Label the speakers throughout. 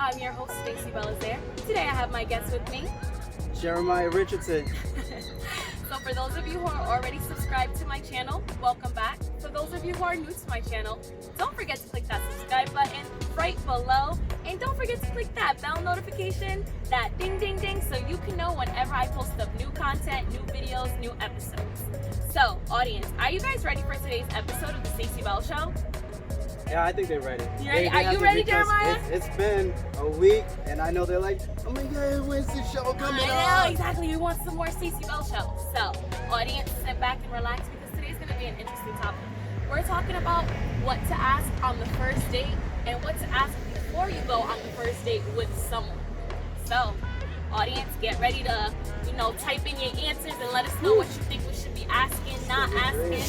Speaker 1: I'm your host, Stacey Belizaire. Today I have my guest with me,
Speaker 2: Jeremiah Richardson.
Speaker 1: So for those of you who are already subscribed to my channel, welcome back. For those of you who are new to my channel, don't forget to click that subscribe button right below. And don't forget to click that bell notification, that ding ding ding, so you can know whenever I post up new content, new videos, new episodes. So audience, are you guys ready for today's episode of the Stacey Bell Show?
Speaker 2: Yeah, I think they're ready.
Speaker 1: You ready? Are you ready, Jeremiah?
Speaker 2: It's been a week, and I know they're like, oh my God, when's the show coming
Speaker 1: I
Speaker 2: on?
Speaker 1: know, exactly. We want some more Stacey Bell Show. So, audience, sit back and relax because today's going to be an interesting topic. We're talking about what to ask on the first date and what to ask before you go on the first date with someone. So, audience, get ready to, type in your answers and let us know what you think we should be asking, not asking.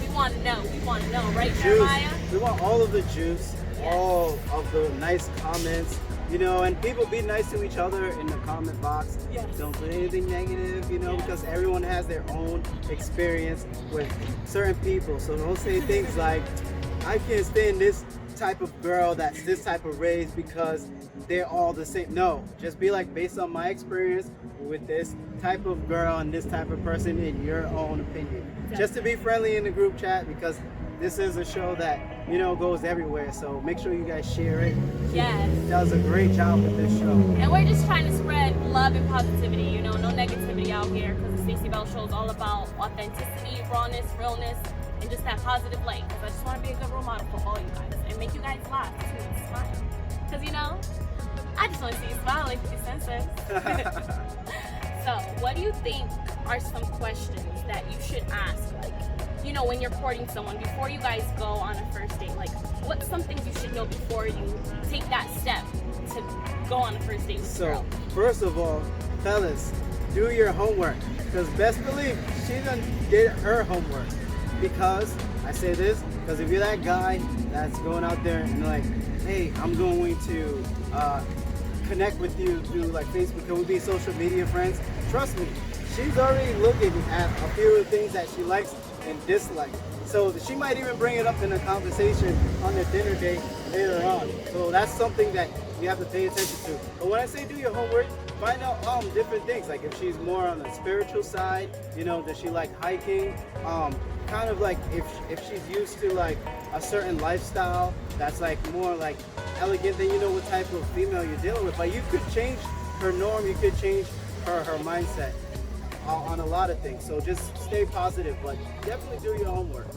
Speaker 1: We want to know. We want to know, right, Jeremiah?
Speaker 2: We want all of the juice, all of the nice comments, and people be nice to each other in the comment box.
Speaker 1: Yes.
Speaker 2: Don't put anything negative, because everyone has their own experience with certain people. So don't say things like, I can't stand this type of girl that's this type of race because they're all the same. No, just be like, based on my experience with this type of girl and this type of person in your own opinion.
Speaker 1: Definitely.
Speaker 2: Just to be friendly in the group chat, because this is a show that goes everywhere, so make sure you guys share it.
Speaker 1: Yes.
Speaker 2: She does a great job with this show.
Speaker 1: And we're just trying to spread love and positivity, no negativity out here, because the Stacey Bell Show is all about authenticity, rawness, realness, and just that positive light. Because I just want to be a good role model for all you guys and make you guys laugh too and smile. Because I just want to see you smile like your senses. So, what do you think are some questions that you should ask, when you're courting someone before you guys go on a first date? Like, what's something you should know before you take that step to go on a first date with a girl?
Speaker 2: So, first of all, fellas, do your homework. Because best believe, she done did her homework. Because, I say this, because if you're that guy that's going out there and like, hey, I'm going to connect with you through like Facebook, can we be social media friends? Trust me, she's already looking at a few of the things that she likes and dislikes. So she might even bring it up in a conversation on the dinner date later on. So that's something that you have to pay attention to. But when I say do your homework, find out different things. Like if she's more on the spiritual side, does she like hiking? Kind of like if she's used to like a certain lifestyle that's like more like elegant, then you know what type of female you're dealing with. But you could change her norm, you could change her mindset on a lot of things. So just stay positive, but definitely do your homework.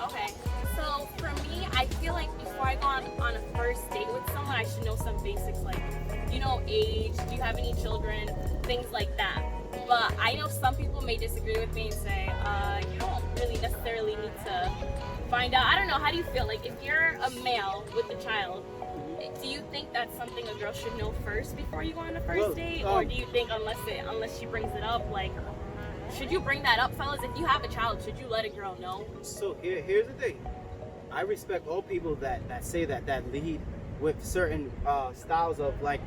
Speaker 1: Okay, so for me, I feel like before I go on a first date with someone, I should know some basics like, age, do you have any children, things like that. But I know some people may disagree with me and say, you don't really necessarily need to find out. I don't know, how do you feel? Like if you're a male with a child, do you think that's something a girl should know first before you go on a first date? Or do you think unless she brings it up, like, should you bring that up, fellas? If you have a child, should you let a girl know?
Speaker 2: So here's the thing. I respect all people that say that lead with certain styles of like,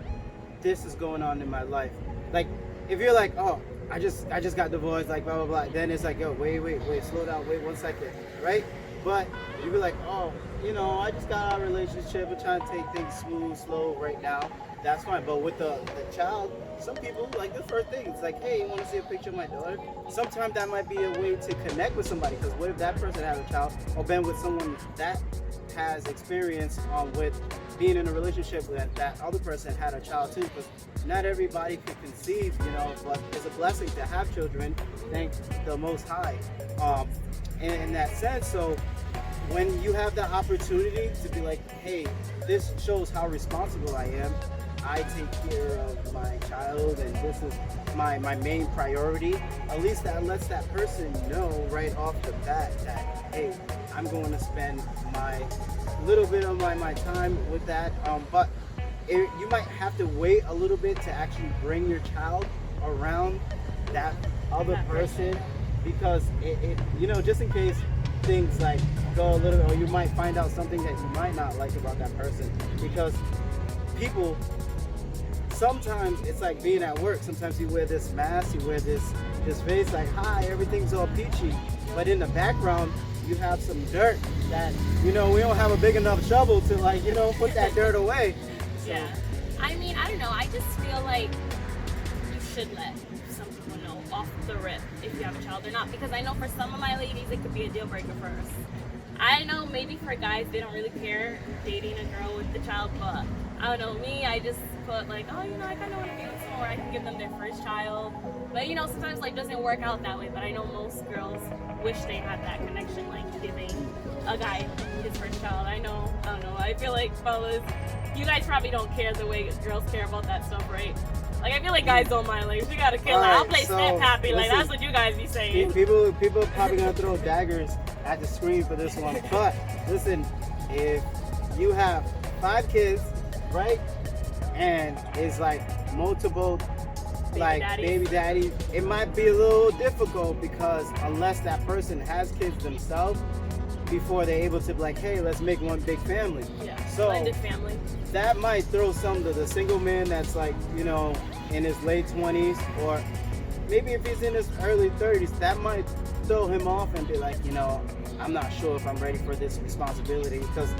Speaker 2: this is going on in my life. Like if you're like, oh, I just got divorced, like blah blah blah, then it's like, yo, wait, slow down, wait 1 second, right? But you be like, oh, I just got out of a relationship, we're trying to take things smooth, slow right now. That's fine. But with the child, some people like the first thing. It's like, hey, you want to see a picture of my daughter? Sometimes that might be a way to connect with somebody. Because what if that person had a child, or been with someone that has experience with being in a relationship with that other person had a child too? Because not everybody can conceive, but it's a blessing to have children. Thank the Most High. In that sense, so when you have the opportunity to be like, hey, this shows how responsible I am. I take care of my child and this is my main priority. At least that lets that person know right off the bat that, hey, I'm going to spend my little bit of my time with that. But you might have to wait a little bit to actually bring your child around that other person, because it just in case things like go a little, or you might find out something that you might not like about that person. Because people, sometimes it's like being at work. Sometimes you wear this mask, you wear this face like, hi, everything's all peachy, but in the background you have some dirt that we don't have a big enough shovel to put that dirt away. So.
Speaker 1: Yeah, I mean, I don't know. I just feel like you should let some people know off the rip if you have a child or not. Because I know for some of my ladies, it could be a deal breaker for us. I know maybe for guys, they don't really care dating a girl with the child, but I don't know. Me, I just put like, oh, you know, I kind of want to be with someone where I can give them their first child. But you know, sometimes like doesn't work out that way. But I know most girls wish they had that connection, like giving a guy his first child. I don't know. I feel like fellas, you guys probably don't care the way girls care about that stuff, right? Like I feel like guys don't mind. Like if you got a kid, like, I'll play Snap Happy. Like that's what you guys be saying.
Speaker 2: People are probably gonna throw daggers at the screen for this one. But listen, if you have 5 kids, right, and it's like multiple baby daddy, it might be a little difficult because unless that person has kids themselves before they're able to be like, hey, let's make one big family.
Speaker 1: Yeah,
Speaker 2: so
Speaker 1: blended family.
Speaker 2: That might throw some to the single man that's like, you know, in his late 20s, or maybe if he's in his early 30s, that might throw him off and be like, you know, I'm not sure if I'm ready for this responsibility, because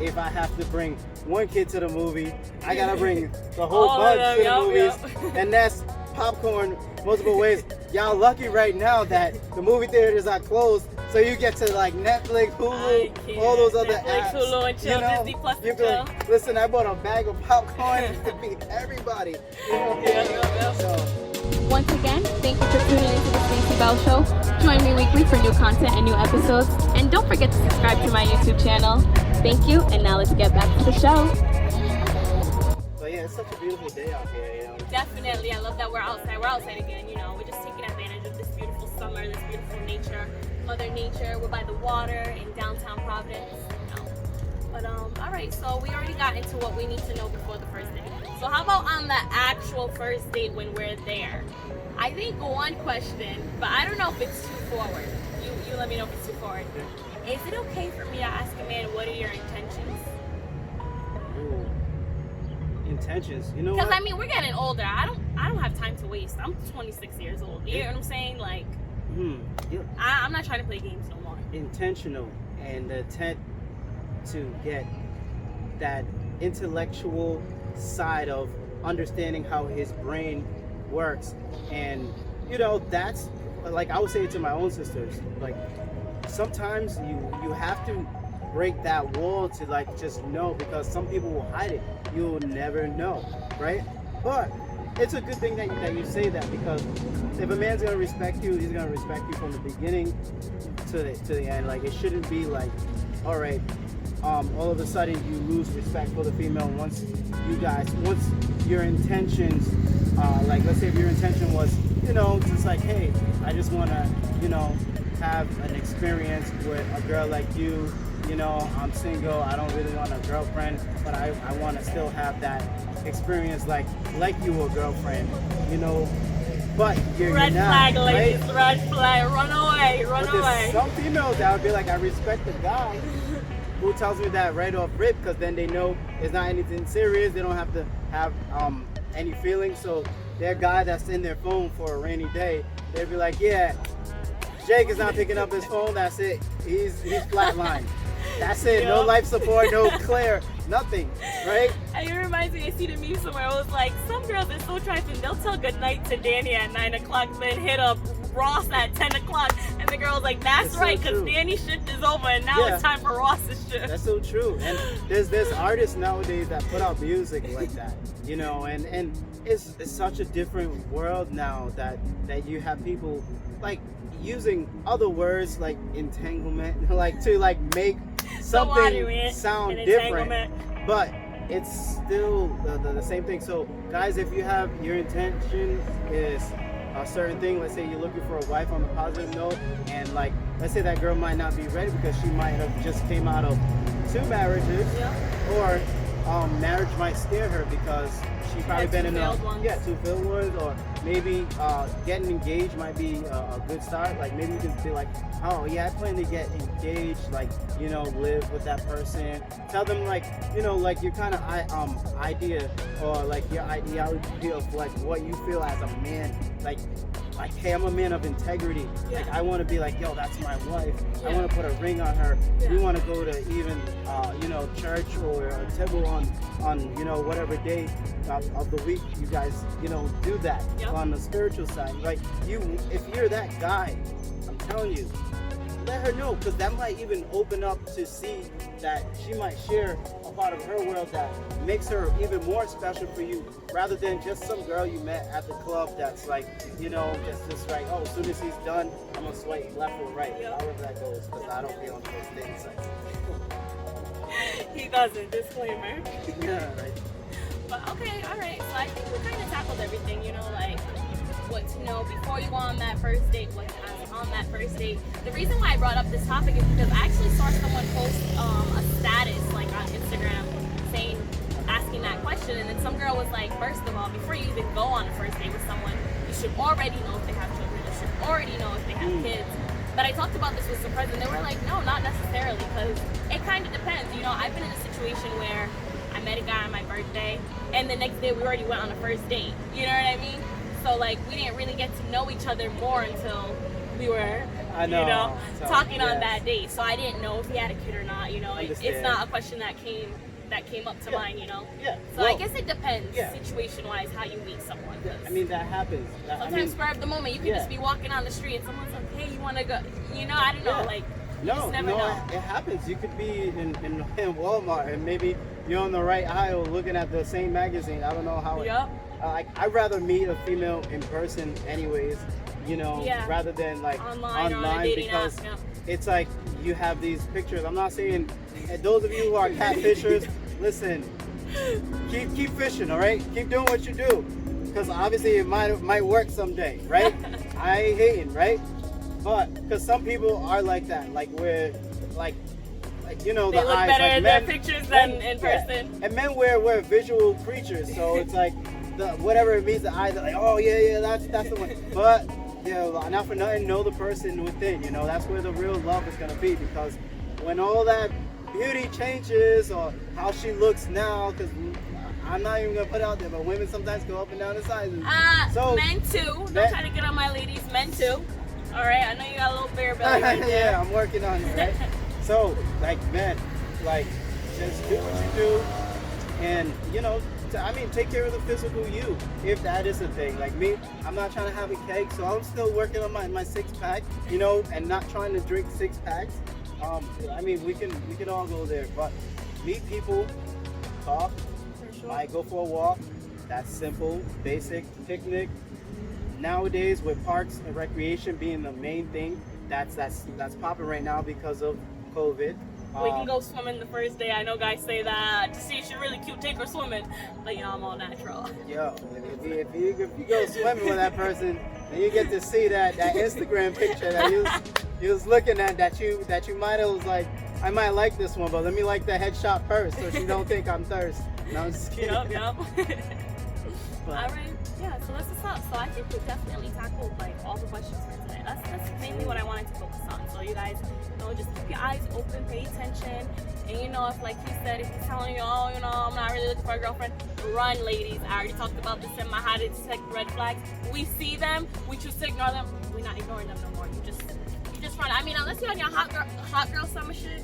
Speaker 2: if I have to bring one kid to the movie, I gotta bring the whole bunch to the movies, and that's popcorn multiple ways. Y'all lucky right now that the movie theaters are closed, so you get to like Netflix, Hulu, all those other
Speaker 1: Netflix,
Speaker 2: apps.
Speaker 1: Hulu, and chill,
Speaker 2: you know,
Speaker 1: Disney Plus,
Speaker 2: you
Speaker 1: and chill.
Speaker 2: like, listen, I bought a bag of popcorn to feed everybody. You know?
Speaker 1: Yeah.
Speaker 2: So,
Speaker 3: Once again, thank you for tuning into the Stacey Bell Show. Join me weekly for new content and new episodes. And don't forget to subscribe to my YouTube channel. Thank you, and now let's get back to the show.
Speaker 2: so yeah, it's such a beautiful day out here, you know.
Speaker 1: Definitely, I love that we're outside. We're outside again, you know. We're just taking advantage of this beautiful summer, this beautiful nature, Mother Nature. We're by the water in downtown Providence, you know. But all right. So we already got into what we need to know before the first date. So how about on the actual first date when we're there? I think one question, but I don't know if it's too forward. You let me know if it's too forward. Is it okay for me to ask a man what are your intentions?
Speaker 2: Ooh. Intentions, you know what?
Speaker 1: Because I mean, we're getting older. I don't have time to waste. I'm 26 years old. You know what I'm saying? Like,
Speaker 2: Yeah.
Speaker 1: I'm not trying to play games no more.
Speaker 2: Intentional and the intent to get that intellectual side of understanding how his brain works. And you know, that's like I would say to my own sisters, like sometimes you have to break that wall to like just know, because some people will hide it. You'll never know, right? But it's a good thing that you say that, because if a man's gonna respect you, he's gonna respect you from the beginning to the end. Like it shouldn't be like, all right, all of a sudden you lose respect for the female once your intentions, like let's say if your intention was, you know, just like, hey, I just wanna, you know, have an experience with a girl like you. You know, I'm single, I don't really want a girlfriend, but I want to still have that experience like you a girlfriend, you know, but you're
Speaker 1: Red
Speaker 2: not,
Speaker 1: flag,
Speaker 2: right?
Speaker 1: ladies. Red flag. Run away. Run
Speaker 2: But
Speaker 1: away.
Speaker 2: there's some females that would be like, I respect the guy who tells me that right off rip, because then they know it's not anything serious. They don't have to have any feelings. So their guy that's in their phone for a rainy day, they'd be like, yeah, Jake is not picking up his phone. That's it. He's flatlined. That's it. No life support, no Claire, nothing, right?
Speaker 1: And it reminds me, I see the meme somewhere. It was like, some girls are so trifling. They'll tell goodnight to Danny at 9 o'clock, then hit up Ross at 10 o'clock. And the girl's like, that's
Speaker 2: It's
Speaker 1: right,
Speaker 2: so
Speaker 1: because
Speaker 2: true.
Speaker 1: Danny's shift is over, and now it's time for Ross's shift.
Speaker 2: That's so true. And there's artists nowadays that put out music like that, you know, and it's such a different world now that you have people like using other words like entanglement, like to like make something sound different, but it's still the same thing. So guys, if you have your intention is a certain thing, let's say you're looking for a wife on a positive note, and like let's say that girl might not be ready because she might have just came out of 2 marriages, or marriage might scare her because she probably been in
Speaker 1: 2
Speaker 2: failed ones, or maybe getting engaged might be a good start. Like maybe you can be like, oh yeah, I plan to get engaged, like, you know, live with that person. Tell them like, you know, like your kind of idea, or like your ideology of like what you feel as a man. Like like, hey, I'm a man of integrity.
Speaker 1: Yeah.
Speaker 2: Like, I want to be like, yo, that's my wife. I
Speaker 1: Yeah.
Speaker 2: want to put a ring on her.
Speaker 1: Yeah.
Speaker 2: We want to go to even, church or a table on whatever day of the week you guys, do that
Speaker 1: Yep.
Speaker 2: on the spiritual side. Like, if you're that guy, I'm telling you, let her know, because that might even open up to see that she might share a part of her world that makes her even more special for you, rather than just some girl you met at the club that's like, just like, oh, as soon as he's done, I'm gonna swipe left or right,
Speaker 1: Yeah.
Speaker 2: however that goes, because I don't be on those dating sites.
Speaker 1: He doesn't. Disclaimer.
Speaker 2: Yeah, right.
Speaker 1: But okay, all right. So I think we kind of tackled everything. Like what to know before you go on that first date, what to ask on that first date. The reason why I brought up this topic is because I actually saw someone post a status like on Instagram asking that question, and then some girl was like, first of all, before you even go on a first date with someone, you should already know if they have children. You should already know if they have kids. But I talked about this with some friends, and they were like, no, not necessarily, because it kind of depends. I've been in a situation where I met a guy on my birthday, and the next day we already went on a first date. You know what I mean? So, like, we didn't really get to know each other more until we were,
Speaker 2: So,
Speaker 1: talking on
Speaker 2: yes.
Speaker 1: that date. So I didn't know if he had a kid or not. It's
Speaker 2: Understand.
Speaker 1: not a question that came up to mind.
Speaker 2: Yeah.
Speaker 1: So I guess it depends,
Speaker 2: yeah.
Speaker 1: situation-wise, how you meet someone. 'cause
Speaker 2: I mean, that happens.
Speaker 1: sometimes spur of the moment, you can
Speaker 2: yeah.
Speaker 1: just be walking on the street and someone's like, "Hey, you want to go?" I don't know,
Speaker 2: Yeah.
Speaker 1: like. You just never
Speaker 2: no,
Speaker 1: know.
Speaker 2: it happens. You could be in Walmart and maybe you're on the right aisle looking at the same magazine. I don't know how it.
Speaker 1: Yep.
Speaker 2: I'd rather meet a female in person, anyways.
Speaker 1: Yeah.
Speaker 2: Rather than like
Speaker 1: Online or on a dating
Speaker 2: because
Speaker 1: app,
Speaker 2: it's like you have these pictures. I'm not saying, and those of you who are catfishers, listen, keep fishing, all right? Keep doing what you do, because obviously it might work someday, right? I ain't hating, right? But because some people are like that, like we're like
Speaker 1: They
Speaker 2: the
Speaker 1: look
Speaker 2: eyes,
Speaker 1: better
Speaker 2: like
Speaker 1: in their pictures than in person.
Speaker 2: And men we're visual creatures, so it's like whatever it means the eyes are like, oh yeah, that's the one. But not for nothing, know the person within. That's where the real love is gonna be, because when all that beauty changes or how she looks now, because I'm not even gonna put it out there, but women sometimes go up and down in sizes.
Speaker 1: Men too. Don't try to get on my ladies. Men too. All right. I know you got a little bear belly right there.
Speaker 2: Yeah, I'm working on it, right? So, like, men, like, just do what you do, and take care of the physical you, if that is a thing. Like me, I'm not trying to have a cake, so I'm still working on my 6-pack, and not trying to drink 6 packs. We can all go there, but meet people, talk,
Speaker 1: For sure.
Speaker 2: might go for a walk. That's simple, basic picnic. Nowadays, with parks and recreation being the main thing, that's popping right now because of COVID.
Speaker 1: We can go swimming the first day. I know guys say that to see if she's really cute, take her swimming. But I'm all natural.
Speaker 2: Yo, if you go swimming with that person, and you get to see that Instagram picture that you was looking at, that you might have was like, I might like this one, but let me like the headshot first, so she don't think I'm thirsty. No, I'm just kidding.
Speaker 1: Yep.
Speaker 2: But-
Speaker 1: All right. Yeah. So let's just stop. So I think we definitely tackled like all the questions for today. That's mainly what I wanted to focus on. So you guys, just keep your eyes open, pay attention, and if like he said, if he's telling you, oh, I'm not really looking for a girlfriend, run, ladies. I already talked about this in my how to detect red flags. We see them, we choose to ignore them. We're not ignoring them no more. You just run. Unless you're on your hot girl summer shit,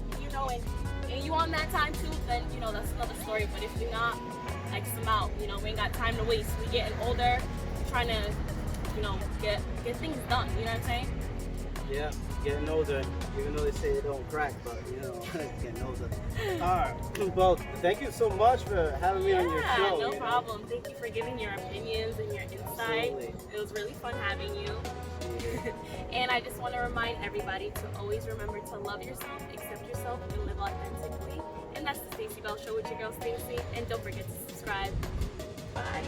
Speaker 1: and you on that time too, then that's another story. But if you're not, X them out. We ain't got time to waste. We getting older, trying to, get things done. You know what I'm saying?
Speaker 2: Yeah, getting older, even though they say it don't crack, but getting older. Alright, well, thank you so much for having me on your show.
Speaker 1: No problem. Thank you for giving your opinions and your insight.
Speaker 2: Absolutely.
Speaker 1: It was really fun having you. And I just want to remind everybody to always remember to love yourself, accept yourself, and live authentically. And that's the Stacey Bell Show with your girl Stacey. And don't forget to subscribe. Bye.